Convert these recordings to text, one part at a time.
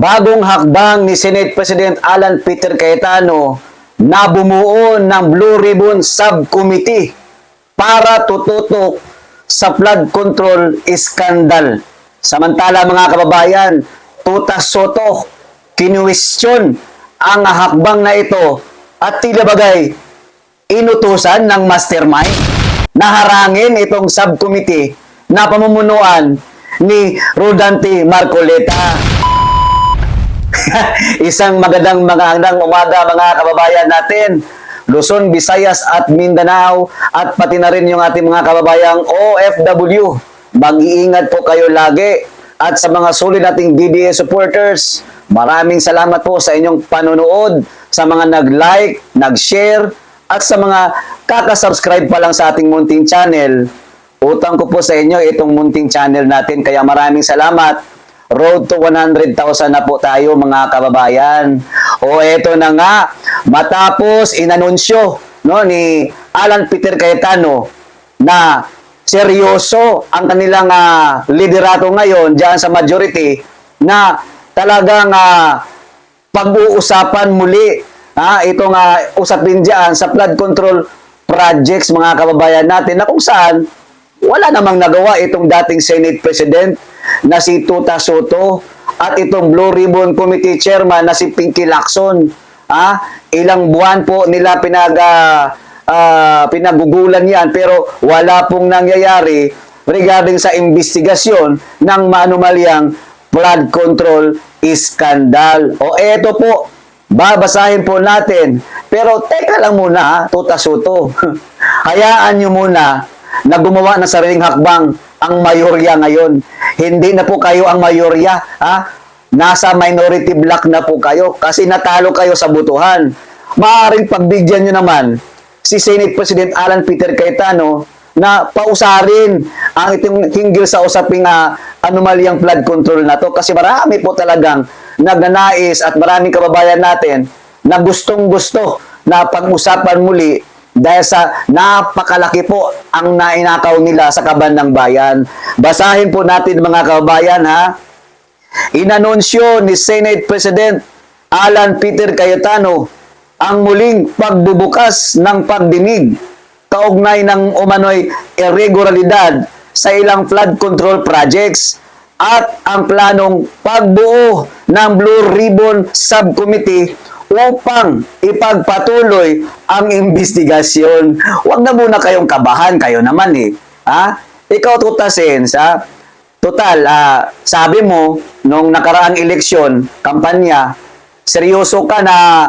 bagong hakbang ni Senate President Alan Peter Cayetano na bumuo ng Blue Ribbon Subcommittee para tututok sa flood control scandal. Samantala mga kababayan, tutas soto, kinuwestiyon ang hakbang na ito at tila bagay inutusan ng mastermind na harangin itong subcommittee na pamumunuan ni Rodante Marcoleta. Isang magandang umaga mga kababayan natin. Luzon, Visayas at Mindanao at pati na rin yung ating mga kababayang OFW. Mag-iingat po kayo lagi. At sa mga sulit nating DDA supporters, maraming salamat po sa inyong panonood, sa mga nag-like, nag-share, at sa mga kakasubscribe pa lang sa ating munting channel. Utang ko po sa inyo itong munting channel natin, kaya maraming salamat. Road to 100,000 na po tayo mga kababayan. O eto na nga, matapos inanunsyo ni Alan Peter Cayetano na seryoso ang kanilang liderato ngayon diyan sa majority na talagang pag-uusapan muli itong usapin diyan sa flood control projects mga kababayan natin na kung saan wala namang nagawa itong dating Senate President na si Tuta Soto at itong Blue Ribbon Committee Chairman na si Pinky Lacson. Ilang buwan po nila pinagugulan yan pero wala pong nangyayari regarding sa investigasyon ng maanumalyang flood control scandal. O eto po, babasahin po natin. Pero teka lang muna, Tuta Soto. Hayaan nyo muna na gumawa ng sariling hakbang ang mayorya ngayon. Hindi na po kayo ang mayorya. Nasa minority block na po kayo kasi natalo kayo sa botohan. Maaaring pagbigyan nyo naman si Senate President Alan Peter Cayetano na pausarin ang itong hinggil sa usaping anomalyang flood control na to kasi marami po talagang nagnanais at maraming kababayan natin na gustong-gusto na pag-usapan muli dahil sa napakalaki po ang nainakaw nila sa kaban ng bayan. Basahin po natin mga kababayan Inanunsyo ni Senate President Alan Peter Cayetano ang muling pagbubukas ng pagdinig kaugnay ng umano'y irregularidad sa ilang flood control projects at ang planong pagbuo ng Blue Ribbon Subcommittee upang ipagpatuloy ang investigasyon. Huwag na muna kayong kabahan, kayo naman Ikaw Tutasens, total, sabi mo, nung nakaraang eleksyon, kampanya, seryoso ka na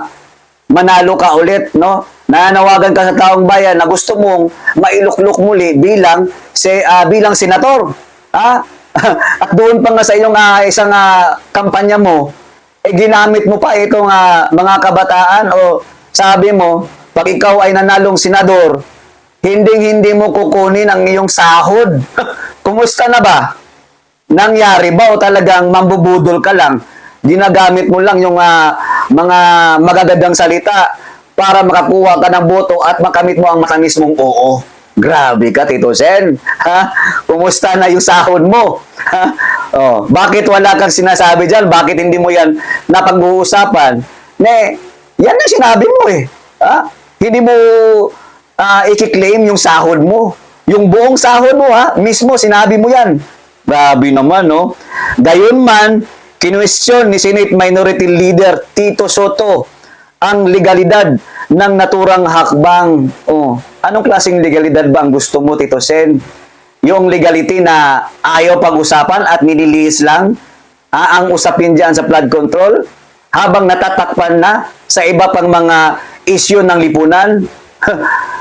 manalo ka ulit, no? Nananawagan ka sa taong bayan na gusto mong mailuklok muli bilang senator. At doon pa nga sa iyong isang kampanya mo, ginamit mo pa itong mga kabataan o sabi mo, pag ikaw ay nanalong senador, hindi mo kukunin ang iyong sahod. Kumusta na ba? Nangyari ba o talagang mambubudol ka lang? Ginagamit mo lang yung mga magagandang salita para makakuha ka ng boto at makamit mo ang matamis mong oo. Grabe ka, Tito Sen. Kumusta na yung sahod mo? Bakit wala kang sinasabi dyan? Bakit hindi mo yan napag-uusapan? Yan ang sinabi mo Hindi mo i-claim yung sahod mo. Yung buong sahod mo, mismo sinabi mo yan. Grabe naman, no? Gayunman, kinuwestiyon ni Senate Minority Leader Tito Soto ang legalidad ng naturang hakbang. Anong klaseng legalidad ba ang gusto mo, Tito Sen? Yung legality na ayaw pag-usapan at nililihis lang ang usapin dyan sa flood control habang natatakpan na sa iba pang mga issue ng lipunan?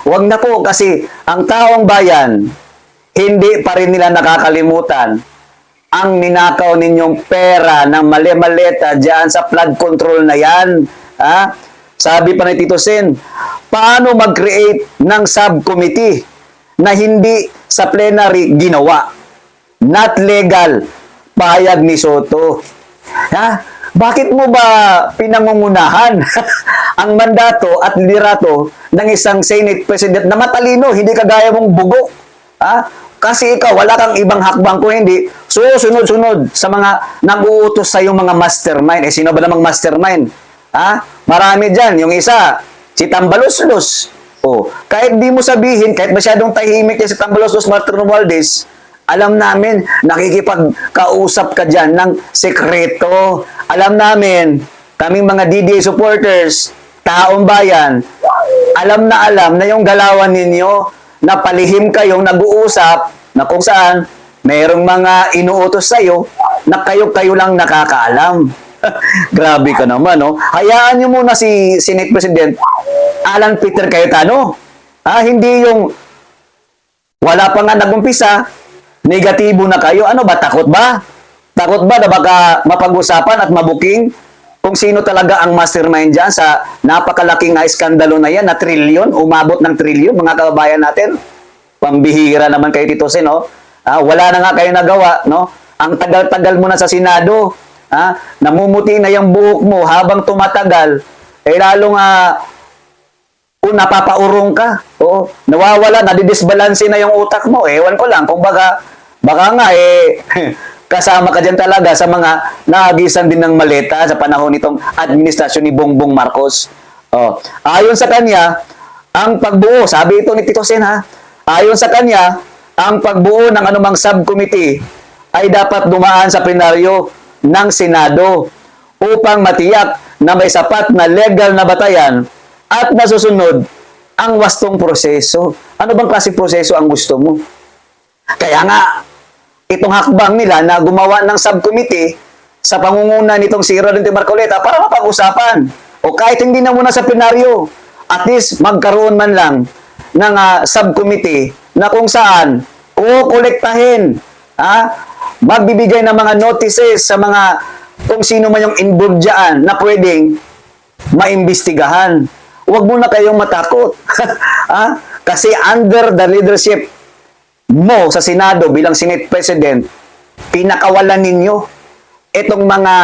Huwag na po kasi ang taong bayan, hindi pa rin nila nakakalimutan ang ninakaw ninyong pera ng mali-maleta dyan sa flood control na yan. Sabi pa ni Tito Sen, paano mag-create ng subcommittee na hindi sa plenary ginawa? Not legal, pahayag ni Soto. Bakit mo ba pinangungunahan ang mandato at liderato ng isang Senate President na matalino, hindi kagaya mong bugo? Kasi ikaw, wala kang ibang hakbang kung hindi Sunod-sunod sa mga nag-uutos sa yung mga mastermind. Sino ba namang mastermind? Marami dyan. Yung isa, si Tambaloslos. Kahit di mo sabihin, kahit masyadong tahimik yan si Tambaloslos, Martin Romualdez, alam namin, nakikipagkausap ka dyan ng sekreto. Alam namin, kaming mga DDA supporters, taong bayan, alam na yung galawan ninyo, na palihim kayong nag-uusap, na kung saan, mayroong mga inuutos sa'yo, na kayo lang nakakaalam. Grabe ka naman, no? Hayaan nyo muna si Senate President Alan Peter Cayetano. Hindi yung wala pa nga nag-umpisa, negatibo na kayo. Ano ba? Takot ba? Takot ba na baka mapag-usapan at mabuking kung sino talaga ang mastermind dyan sa napakalaking iskandalo na yan, na trilyon, umabot ng trilyon, mga kababayan natin? Pambihira naman kayo, Tito Sen, no? Wala na nga kayo nagawa, no? Ang tagal-tagal mo na sa Senado, namumuti na yung buhok mo habang tumatagal, lalong napapaurong ka. Nawawala, nadidisbalansi na yung utak mo. Ewan ko lang, kung baka nga kasama ka dyan talaga sa mga nahagisan din ng maleta sa panahon nitong administrasyon ni Bongbong Marcos. Ayon sa kanya, ang pagbuo, sabi ito ni Tito Sen, ayon sa kanya, ang pagbuo ng anumang subcommittee ay dapat dumaan sa plenaryo ng Senado upang matiyak na may sapat na legal na batayan at nasusunod ang wastong proseso. Ano bang klase proseso ang gusto mo? Kaya nga, itong hakbang nila na gumawa ng subcommittee sa pangunguna nitong si Rodante Marcoleta para mapag-usapan. O kahit hindi na muna sa plenaryo, at least magkaroon man lang ng subcommittee na kung saan kolektahin, magbibigay ng mga notices sa mga kung sino man yung involved dyan na pwedeng maimbestigahan. Huwag muna kayong matakot. Kasi under the leadership mo sa Senado bilang Senate President, pinakawalan ninyo itong mga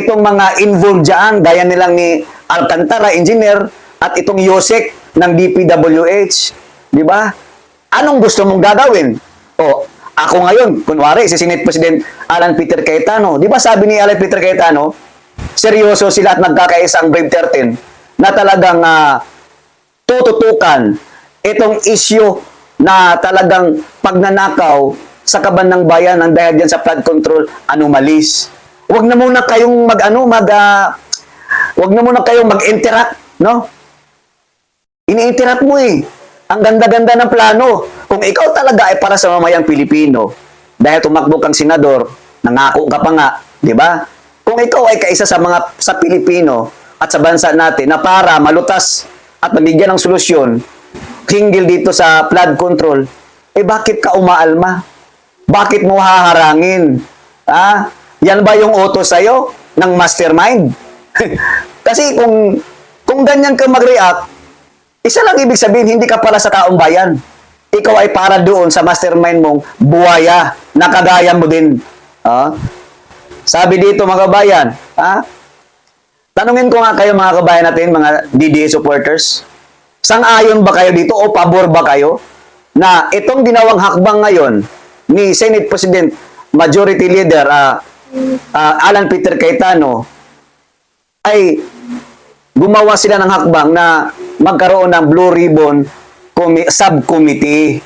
itong mga involved dyan, gaya nilang ni Alcantara, engineer, at itong Yosek ng DPWH. Di ba? Anong gusto mong gagawin? Ako ngayon, kunwari, si Senate President Alan Peter Cayetano. Di ba sabi ni Alan Peter Cayetano, seryoso sila at nagkakaisa ang Brave 13 na talagang tututukan itong issue na talagang pagnanakaw sa kaban ng bayan ng dahil dyan sa flood control anomalies. Huwag na muna kayong huwag na muna kayong mag-interact, no? Ini-interact mo Ang ganda-ganda ng plano. Kung ikaw talaga ay para sa mamayang Pilipino, dahil tumakbo kang senador, nangako ka pa nga, di ba? Kung ikaw ay kaisa sa Pilipino at sa bansa natin na para malutas at mabigyan ng solusyon hinggil dito sa flood control, bakit ka umaalma? Bakit mo haharangin? Yan ba yung utos sa'yo ng mastermind? Kasi kung ganyan ka mag-react, isa lang ibig sabihin, hindi ka para sa taong bayan. Ikaw ay para doon sa mastermind mong buwaya, nakagaya mo din. Sabi dito mga kabayan, tanungin ko nga kayo mga kabayan natin, mga DDA supporters, sang-ayon ba kayo dito o pabor ba kayo na itong ginawang hakbang ngayon ni Senate President Majority Leader Alan Peter Cayetano ay gumawa sila ng hakbang na magkaroon ng Blue Ribbon Subcommittee.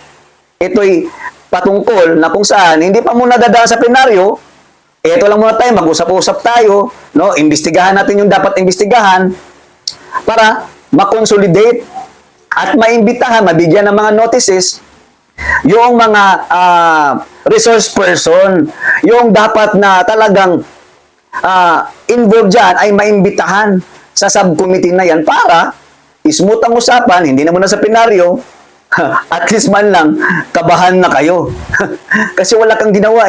Ito'y patungkol na kung saan hindi pa muna dadaan sa plenaryo, ito lang muna tayo, mag-usap-usap tayo, no? Imbestigahan natin yung dapat imbestigahan para makonsolidate at maimbitahan, mabigyan ng mga notices yung mga resource person, yung dapat na talagang involved dyan ay maimbitahan sa subcommittee na yan para smooth ang usapan, hindi na muna sa plenaryo, at least man lang, kabahan na kayo. Kasi wala kang ginawa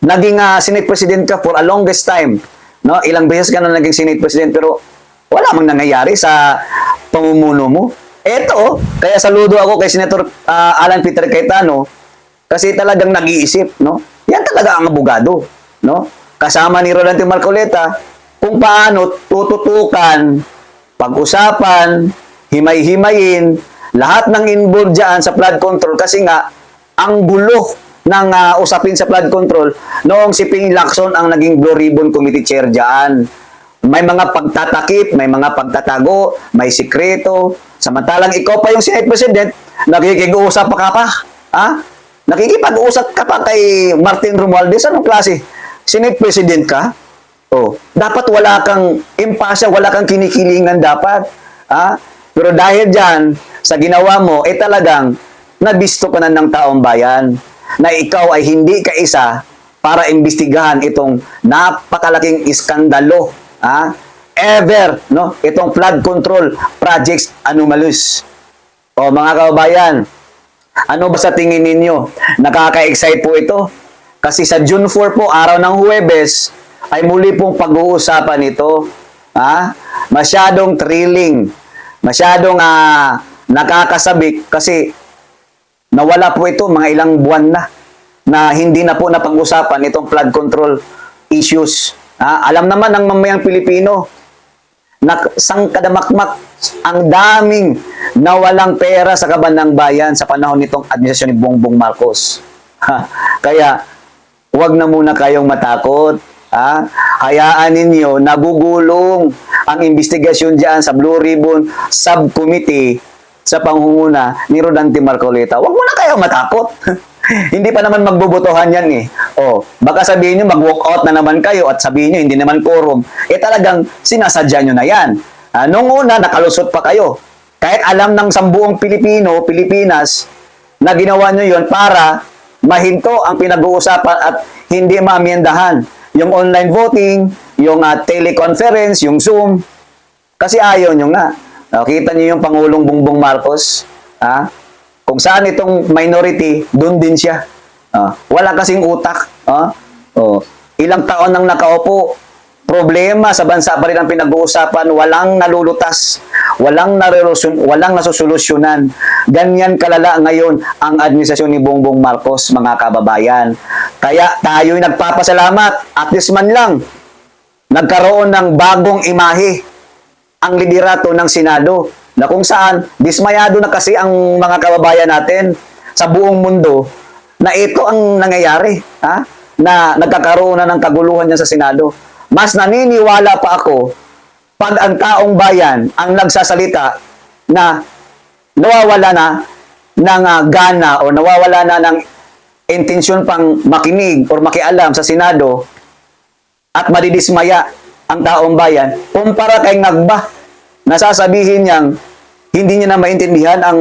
Naging Senate President ka for a longest time. No? Ilang beses ka na naging Senate President pero wala mang nangyayari sa pamumuno mo. Eto, kaya saludo ako kay Senator Alan Peter Cayetano kasi talagang nag-iisip. No? Yan talaga ang abogado. No? Kasama ni Rodante Marcoleta kung paano tututukan, pag-usapan, himay-himayin, lahat ng involved dyan sa flood control kasi nga ang gulo ng usapin sa flood control noong si Ping Lacson ang naging Blue Ribbon Committee Chair dyan. May mga pagtatakip, may mga pagtatago, may sikreto. Samantalang ikaw pa yung Senate President, nakikig-uusap pa ka pa. Ha? Nakikipag-usap ka pa kay Martin Romualdez. Anong klase? Senate President ka? Oh, dapat wala kang impasya, wala kang kinikilingan dapat. Ha? Pero dahil dyan, sa ginawa mo, talagang nabisto ka na ng taong bayan na ikaw ay hindi ka isa para imbestigahan itong napakalaking iskandalo ever, no? Itong flood control projects anomalous. O mga kababayan, ano ba sa tingin ninyo? Nakaka-excite po ito. Kasi sa June 4 po, araw ng Huwebes, ay muli pong pag-uusapan ito. Masyadong thrilling. Masyadong nakakasabik kasi nawala po ito mga ilang buwan na hindi na po napag-usapan itong flood control issues. Alam naman ng mamayang Pilipino na sangkadamakmak ang daming nawalang pera sa kaban ng bayan sa panahon nitong administrasyon ni Bongbong Marcos. Kaya, huwag na muna kayong matakot. Hayaan ninyo, nagugulong ang investigasyon dyan sa Blue Ribbon Subcommittee sa pangunguna ni Rodante Marcoleta. Huwag muna kayong matakot. Hindi pa naman magbubutuhan yan eh. Baka sabihin nyo mag-walk out na naman kayo at sabihin nyo hindi naman quorum. Talagang sinasadya nyo na yan. Nung una, nakalusot pa kayo. Kahit alam ng sambuong Pilipino, Pilipinas, na ginawa nyo yon para mahinto ang pinag-uusapan at hindi maamyendahan. Yung online voting, yung teleconference, yung Zoom. Kasi ayaw nyo nga. Kita nyo yung Pangulong Bongbong Marcos, kung saan itong minority, doon din siya. Wala kasing utak. Ilang taon nang nakaupo, problema sa bansa pa rin ang pinag-uusapan, walang nalulutas, walang nasusolusyonan. Ganyan kalala ngayon ang administrasyon ni Bongbong Marcos, mga kababayan. Kaya tayo'y nagpapasalamat, at least man lang, nagkaroon ng bagong imahe ang liderato ng Senado, na kung saan dismayado na kasi ang mga kababayan natin sa buong mundo na ito ang nangyayari, na nagkakaroon na ng kaguluhan niya sa Senado. Mas naniniwala pa ako pag ang taong bayan ang nagsasalita na nawawala na ng gana o nawawala na ng intensyon pang makinig o makialam sa Senado at madidismaya ang taong bayan kumpara kay Ngagba. Nasasabihin niyang hindi niya na maintindihan ang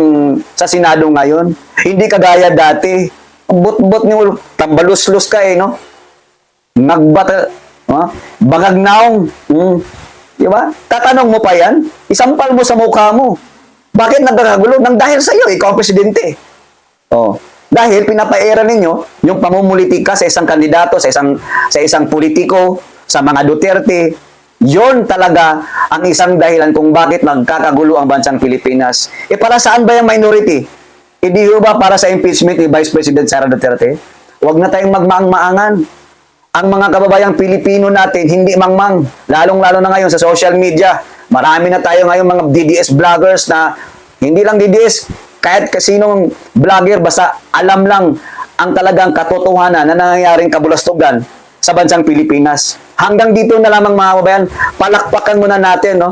sa Senado ngayon. Hindi kagaya dati. But niyo, tambaluslus ka no? Nagbata, bagagnaong. Di ba? Tatanong mo pa yan, isampal mo sa mukha mo. Bakit nagkakagulo? Nang dahil sa iyo, ikaw ang presidente. Dahil pinapaera ninyo yung pamumulitika sa isang kandidato, sa isang politiko, sa mga Duterte. Yon talaga ang isang dahilan kung bakit nagkakagulo ang bansang Pilipinas. Para saan ba yung minority? Di ba para sa impeachment ni Vice President Sara Duterte? Huwag na tayong magmaang-maangan. Ang mga kababayang Pilipino natin, hindi mangmang. Lalong-lalo na ngayon sa social media. Marami na tayo ngayon mga DDS vloggers na, hindi lang DDS, kahit kasinong vlogger, basta alam lang ang talagang katotohanan na nangyayaring kabulastugan sa bansang Pilipinas. Hanggang dito na lamang mga kababayan, palakpakan muna natin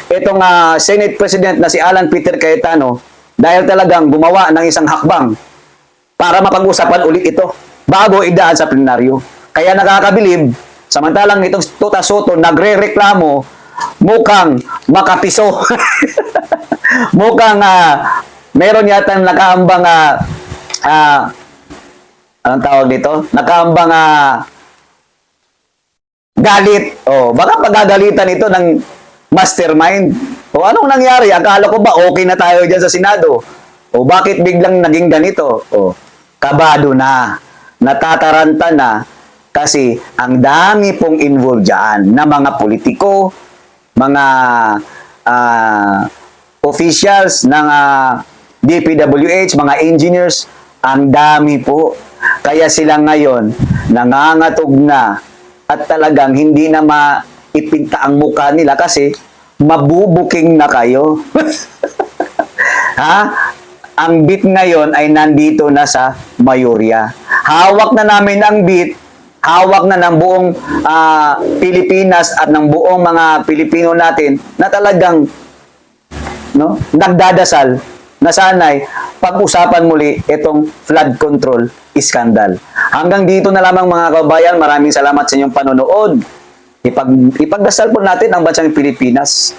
itong Senate President na si Alan Peter Cayetano dahil talagang gumawa ng isang hakbang para mapag-usapan ulit ito bago idaan sa plenaryo. Kaya nakakabilib, samantalang itong Tuta Soto nagre-reklamo, mukhang makapiso. Mukhang meron yata nakaambang anong tawag dito? Nakaambang galit. Baka pagagalitan ito ng mastermind. Anong nangyari? Akala ko ba okay na tayo dyan sa Senado? Bakit biglang naging ganito? Kabado na. Natataranta na. Kasi ang dami pong involved dyan na mga politiko, mga officials ng DPWH, mga engineers, ang dami po. Kaya sila ngayon nangangatog na at talagang hindi na maipinta ang mukha nila kasi mabubuking na kayo. ang bit ngayon ay nandito na sa mayorya. Hawak na namin ang bit, hawak na ng buong Pilipinas at ng buong mga Pilipino natin na talagang nagdadasal na sana'y pag-usapan muli itong flood control scandal. Hanggang dito na lamang mga kabayan, maraming salamat sa inyong panonood. Ipagdasal po natin ang bansang Pilipinas